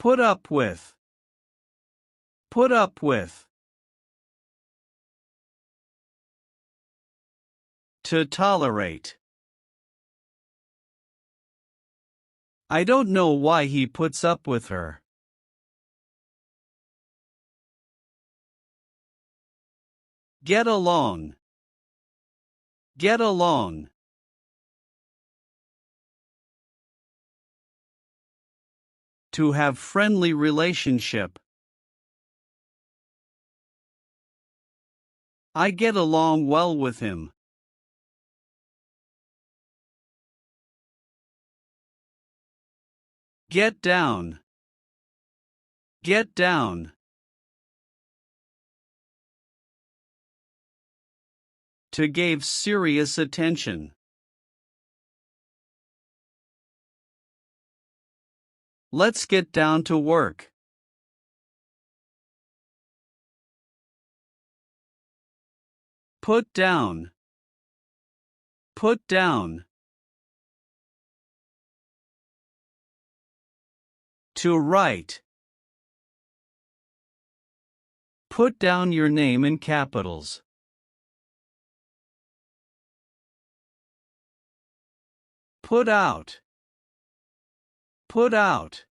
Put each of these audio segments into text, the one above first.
Put up with. Put up with. To tolerate. I don't know why he puts up with her. Get along. Get along. To have friendly relationship. I get along well with him. Get down. Get down. To give serious attention. Let's get down to work. Put down. Put down. To write. Put down your name in capitals. Put out. Put out.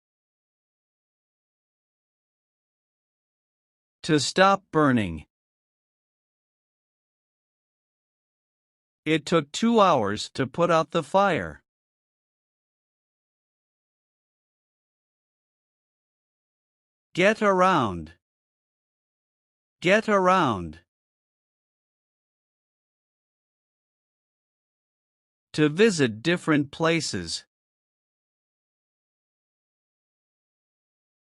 To stop burning. It took 2 hours to put out the fire. Get around. Get around. To visit different places.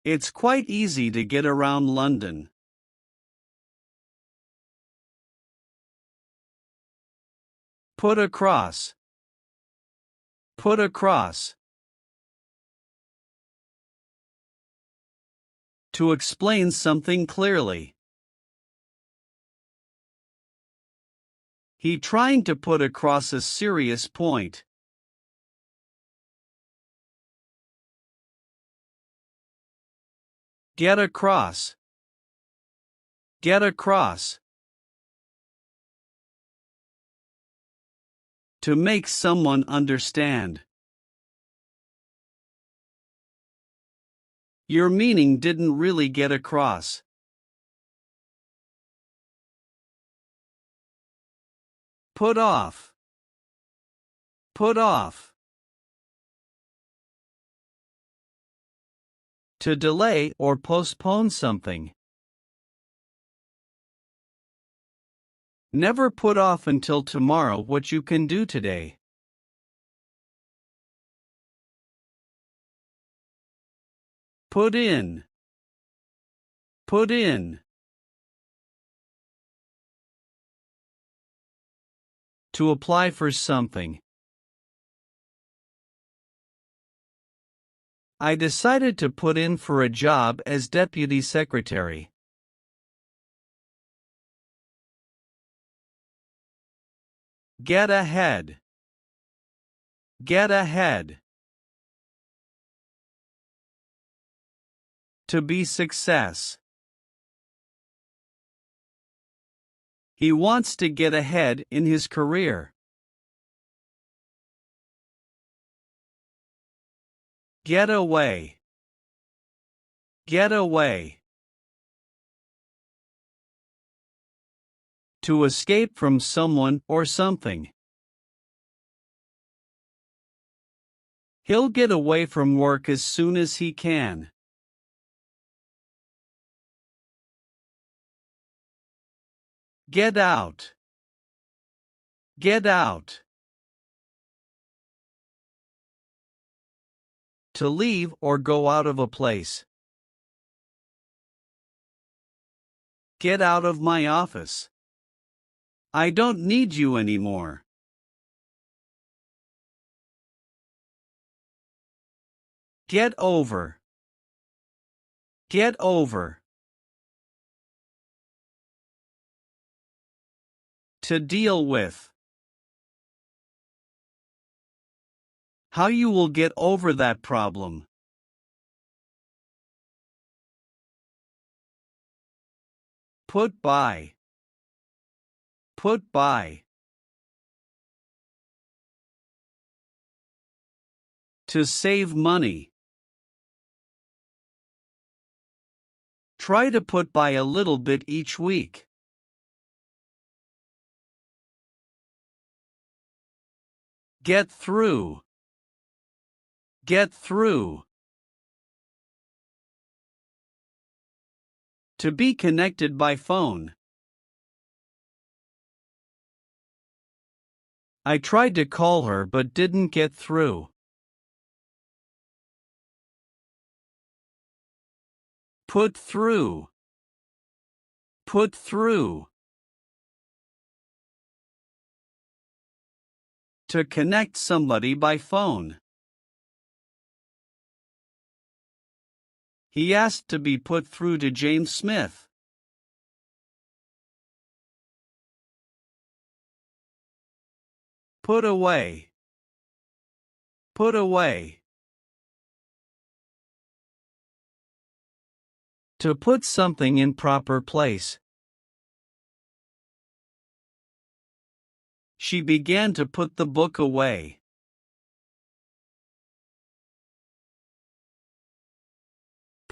It's quite easy to get around London. Put across. Put across. To explain something clearly. He trying to put across a serious point. Get across. Get across. To make someone understand. Your meaning didn't really get across. Put off. Put off. To delay or postpone something. Never put off until tomorrow what you can do today. Put in. Put in. To apply for something. I decided to put in for a job as deputy secretary. Get ahead. Get ahead. To be success. He wants to get ahead in his career. Get away. Get away. To escape from someone or something. He'll get away from work as soon as he can. Get out. Get out. To leave or go out of a place. Get out of my office. I don't need you anymore. Get over. Get over. To deal with. How you will get over that problem. Put by. Put by. To save money. Try to put by a little bit each week. Get through. Get through. To be connected by phone. I tried to call her but didn't get through. Put through. Put through. To connect somebody by phone. He asked to be put through to James Smith. Put away. Put away. To put something in proper place. She began to put the book away.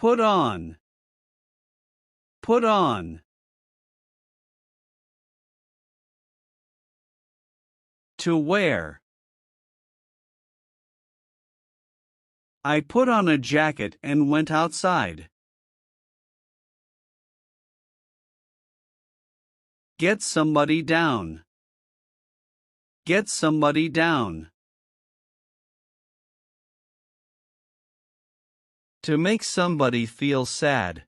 Put on. Put on. To wear. I put on a jacket and went outside. Get somebody down. Get somebody down. To make somebody feel sad.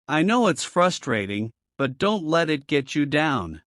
I know it's frustrating, but don't let it get you down.